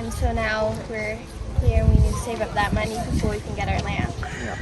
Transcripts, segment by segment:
and so now we're here and we need to save up that money before we can get our land. Yeah.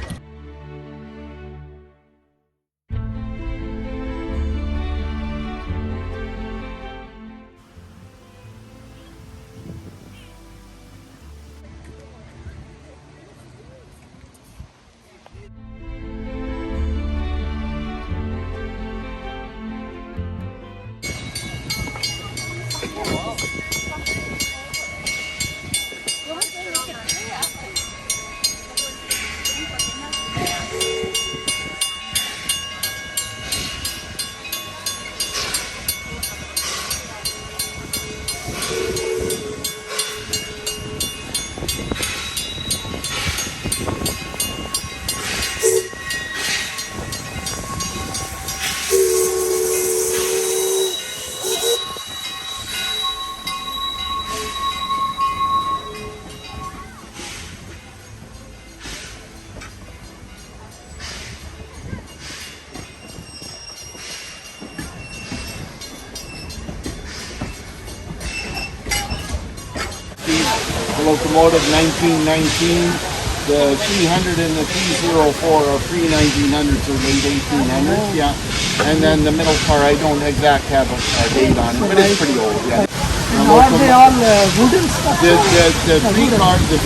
The locomotive 1919, the 300 and the 304 are pre-1900s or late 1800s, yeah. And then the middle car, I don't exactly have a date on it, but it's pretty old, yeah. And are they all wooden structures? The three cars are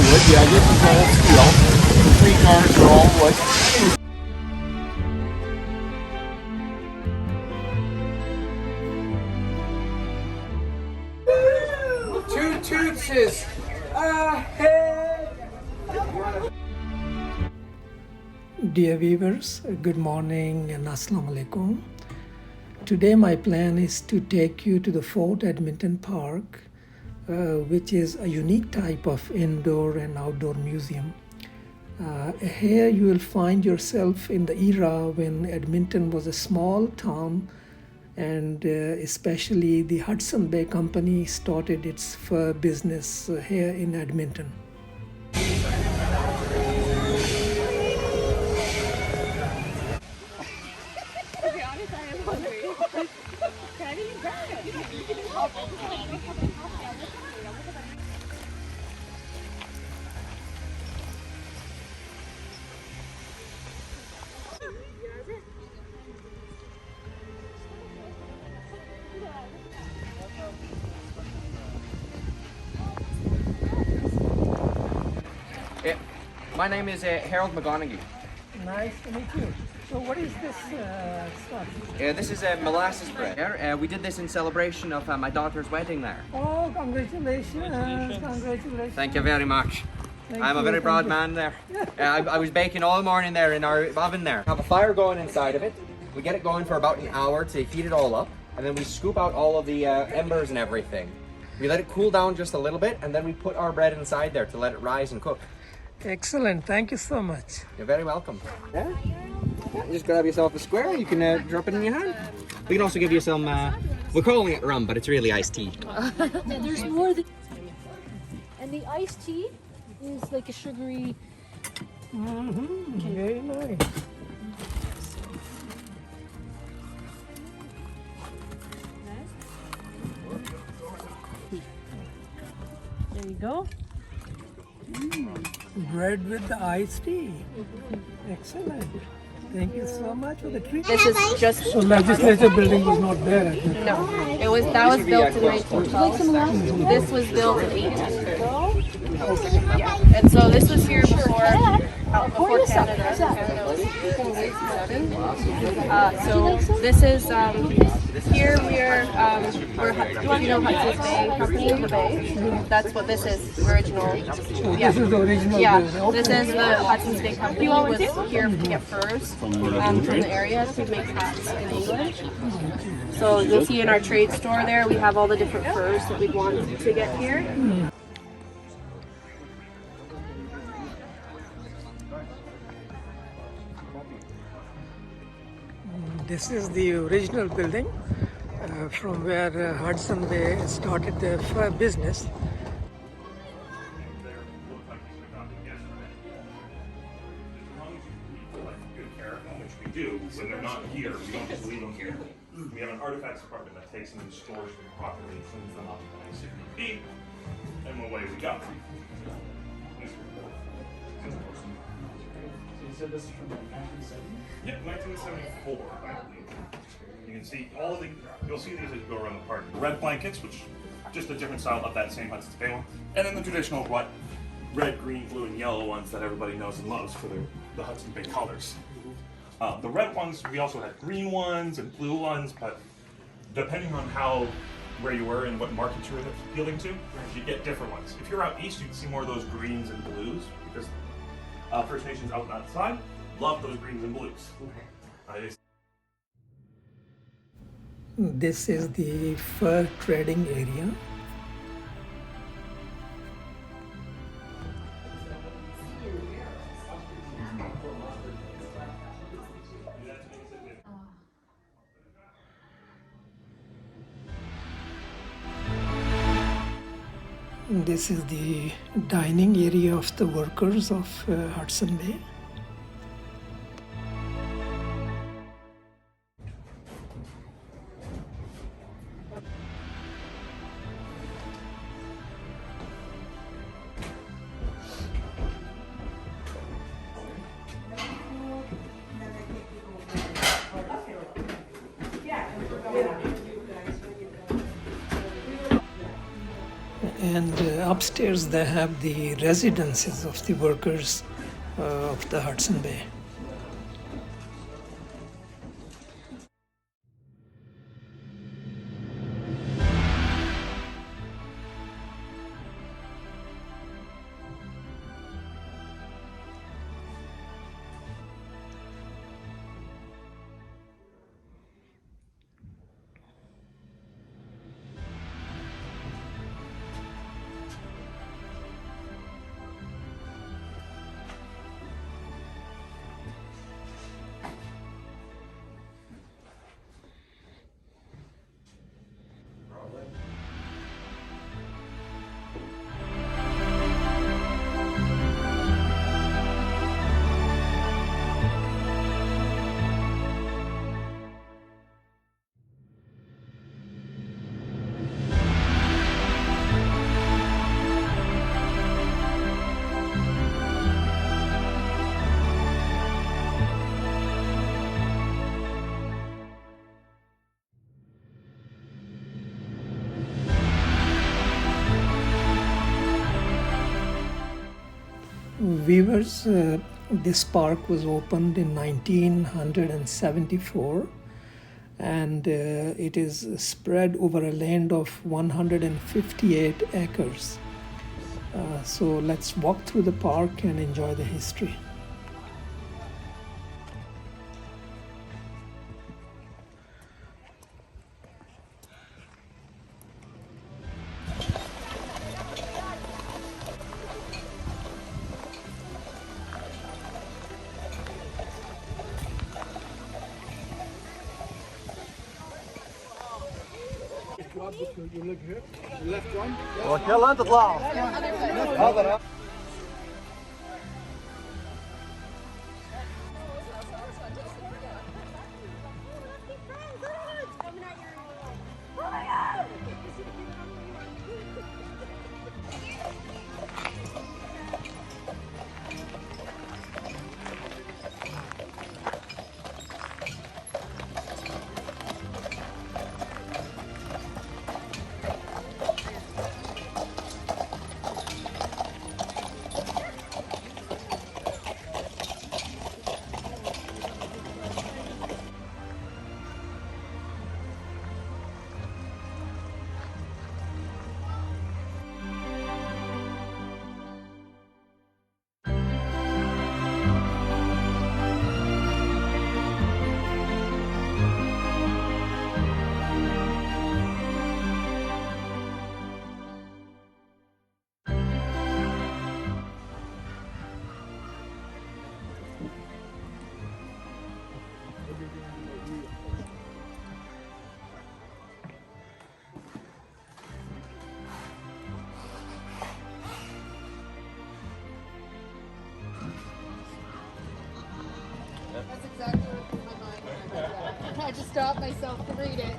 wood, yeah, this is all steel. The three cars are all wood. Two toots ahead. Dear viewers, good morning and assalamu alaikum. Today my plan is to take you to the Fort Edmonton Park, which is a unique type of indoor and outdoor museum. Here you will find yourself in the era when Edmonton was a small town, and especially the Hudson Bay Company started its business here in Edmonton. My name is Harold McGonaghy. Nice to meet you. So what is this stuff? This is molasses bread. We did this in celebration of my daughter's wedding there. Oh, congratulations! Congratulations! Thank you very much. Thank I'm a you, very thank proud you. man there. I was baking all morning there in our oven there. Have a fire going inside of it. We get it going for about an hour to heat it all up, and then we scoop out all of the embers and everything. We let it cool down just a little bit, and then we put our bread inside there to let it rise and cook. Excellent. Thank you so much. You're very welcome. Yeah? You just grab yourself a square, you can drop it in your hand. We can also give you some, we're calling it rum, but it's really iced tea. There's more than... And the iced tea is like a sugary... Very nice. There you go. Bread with the iced tea. Excellent. Thank you so much for the treat. This is just So legislature building was not there at the time. no. That was built in 1912. This was built in 1812. Yeah, and so this was here before Canada. Canada was 1867. So this is here we're Hudson's Bay Company in the Bay. That's what this is. Original. Yeah. This is the original Yeah, building. Okay. this is the Hudson's Bay Company. Was here to get furs from the area to make hats in England. So you'll see in our trade store there, we have all the different furs that we'd want to get here. This is the original building from where Hudson Bay started their business. Which we do when they're not here. We don't just leave them here. We have an artifacts department that takes them and stores them properly, cleans them up nice and neat. ready to go. You said this is from 1970? Yep, 1974, I believe. You can see all of the, you'll see these as you go around the park. Red blankets, which just a different style of that same Hudson's Bay one. And then the traditional red, green, blue, and yellow ones that everybody knows and loves for the Hudson's Bay colors. The red ones, we also had green ones and blue ones, but depending on where you were and what market you were appealing to, you get different ones. If you're out east, you can see more of those greens and blues because First Nations out on that side love those greens and blues. This is the fur trading area. This is the dining area of the workers of Hudson Bay. And upstairs they have the residences of the workers of the Hudson Bay. Viewers, this park was opened in 1974 and it is spread over a land of 158 acres. So let's walk through the park and enjoy the history. يلا انت اطلعوا هذا That's exactly what's in my mind when I read that. I had to stop myself to read it.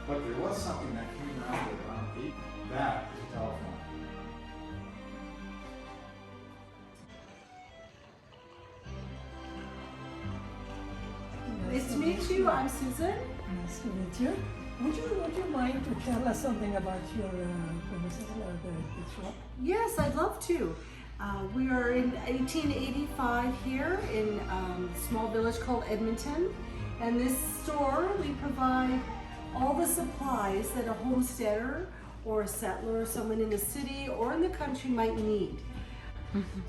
But there was something that came around around 8. That is a telephone. Nice to meet you. I'm Susan. Nice to meet you. Would you mind to tell us something about your premises or the shop? Yes, I'd love to. We are in 1885 here in a small village called Edmonton. And this store, we provide all the supplies that a homesteader or a settler or someone in the city or in the country might need.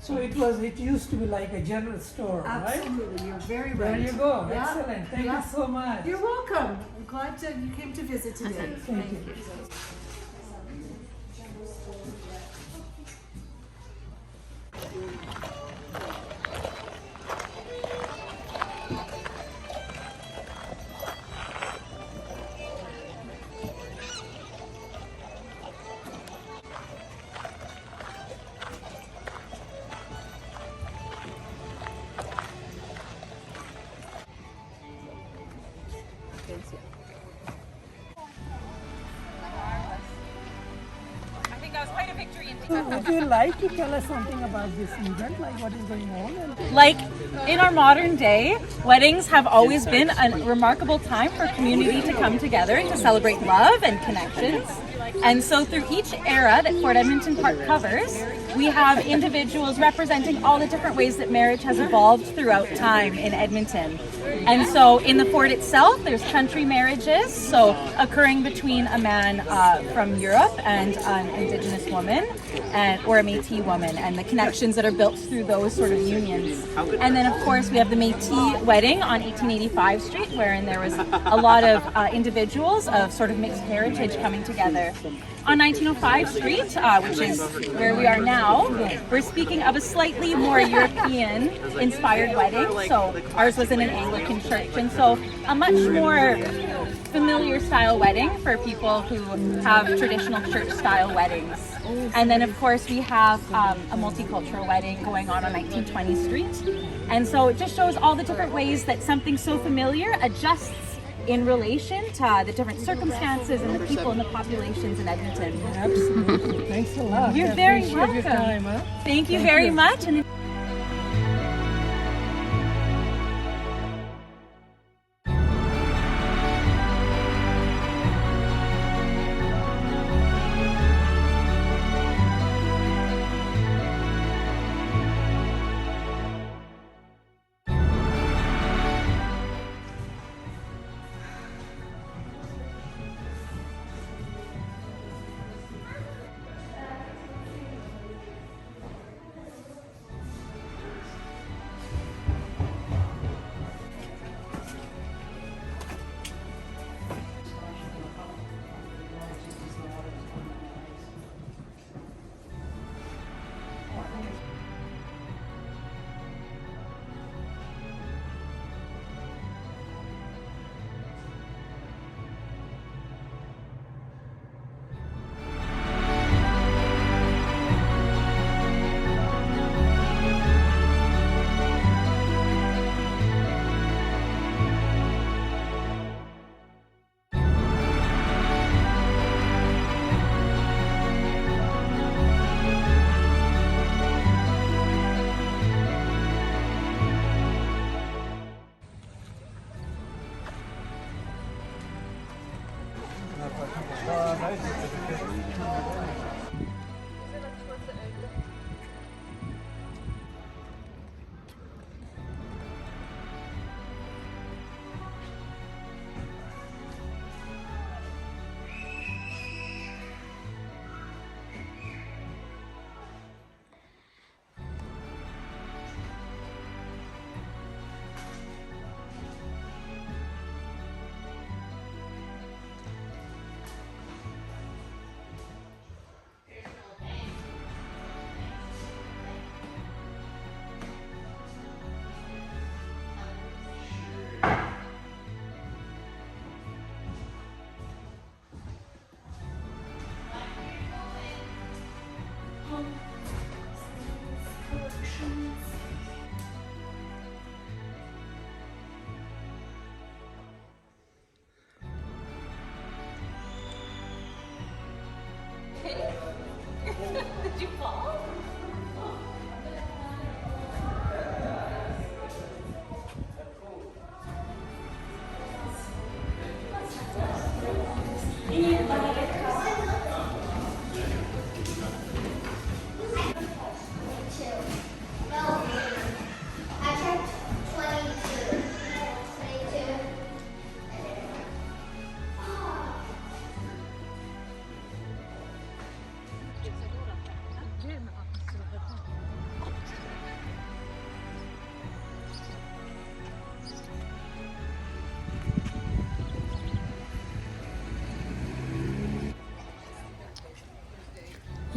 So it used to be like a general store, right? Absolutely, you're very right. There you go. Yeah, Excellent. Thank yeah. you so much. You're welcome. I'm glad you came to visit today. Thank you. Would you like to tell us something about this event, like what is going on? Like in our modern day, weddings have always been a remarkable time for community to come together and to celebrate love and connections. And so through each era that Fort Edmonton Park covers, we have individuals representing all the different ways that marriage has evolved throughout time in Edmonton. And so in the fort itself, there's country marriages, so occurring between a man from Europe and an Indigenous woman, or a Métis woman, and the connections that are built through those sort of unions. And then of course we have the Métis wedding on 1885 Street, wherein there was a lot of individuals of sort of mixed heritage coming together. On 1905 Street, which is where we are now, we're speaking of a slightly more European-inspired wedding. So ours was in an Anglican church, and so a much more familiar style wedding for people who have traditional church-style weddings. And then, of course, we have a multicultural wedding going on 1920 Street. And so it just shows all the different ways that something so familiar adjusts in relation to the different circumstances and the people and the populations in Edmonton. Absolutely. Thanks a lot. You're very Appreciate welcome. your time, huh? Thank you very much. And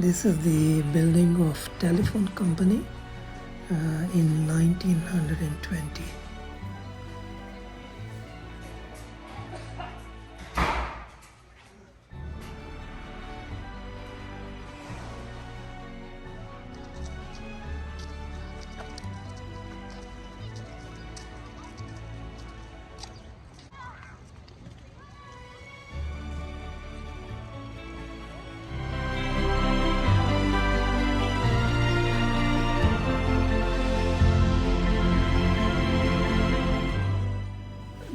This is the building of telephone company in 1920.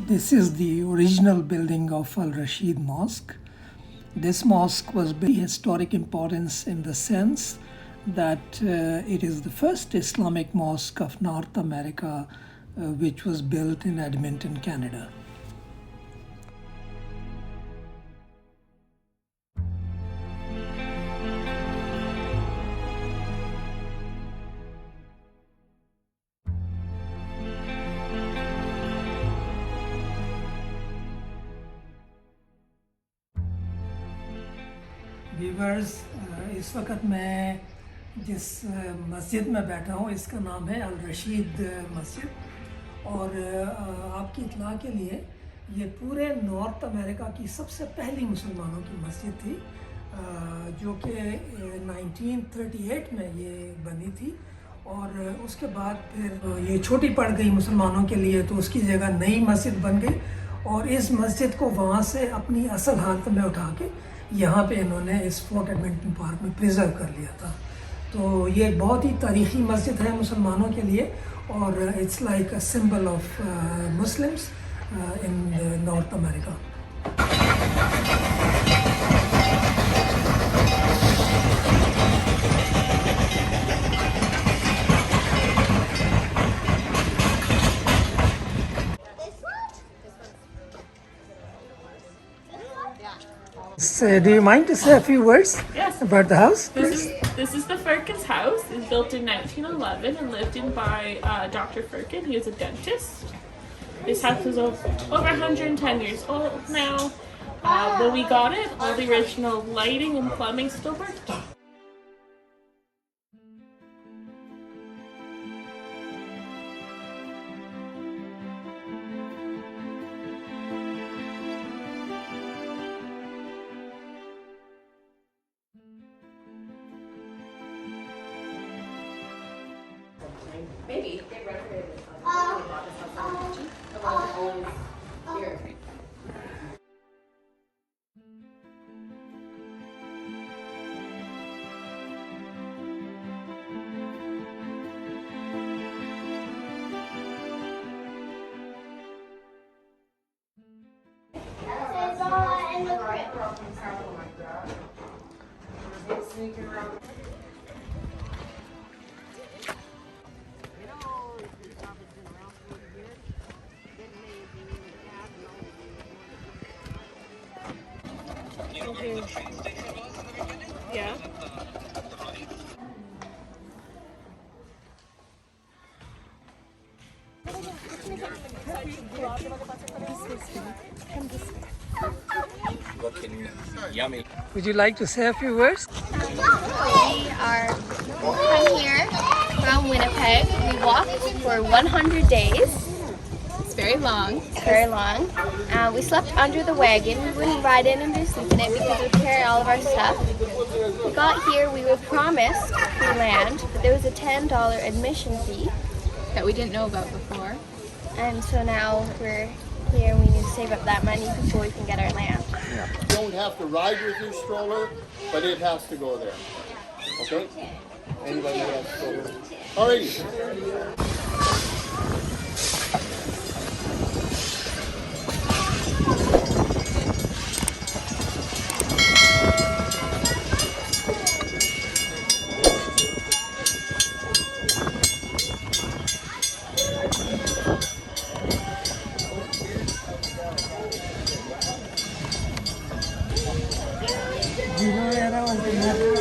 This is the original building of Al Rashid Mosque. This mosque was very historic importance in the sense that it is the first Islamic mosque of North America which was built in Edmonton, Canada. Viewers इस वक्त मैं जिस मस्जिद में बैठा हूँ इसका नाम है अल रशीद मस्जिद और आपकी इत्तला के लिए ये पूरे नॉर्थ अमेरिका की सबसे पहली मुसलमानों की मस्जिद थी जो कि 1938 में ये बनी थी और उसके बाद फिर ये छोटी पड़ गई मुसलमानों के लिए तो उसकी जगह नई मस्जिद बन गई और इस मस्जिद को वहाँ से अपनी असल हालत में उठा के यहाँ पे इन्होंने इस फोर्ट एडमिंटन पार्क में प्रिजर्व कर लिया था। तो ये बहुत ही तारीख़ी मस्जिद है मुसलमानों के लिए और it's like a symbol of Muslims in north America. Do you mind to say a few words about the house? This is the Firkin's house. It was built in 1911 and lived in by Dr. Firkin. He was a dentist. This house is over 110 years old now. When we got it, all the original lighting and plumbing still worked. Maybe they renovated it. Here. Yeah. Looking yummy. Would you like to say a few words? We are from here, from Winnipeg. We walked for 100 days. It's very long. It's very long. We slept under the wagon. We wouldn't ride in and just sleep in it because we carry all of our stuff. We got here, we were promised free land, but there was a $10 admission fee. That we didn't know about before. And so now we're here, we need to save up that money before we can get our land. You don't have to ride with your stroller, but it has to go there. Okay? Anybody has to go there? Alrighty. Do you know where I was in that?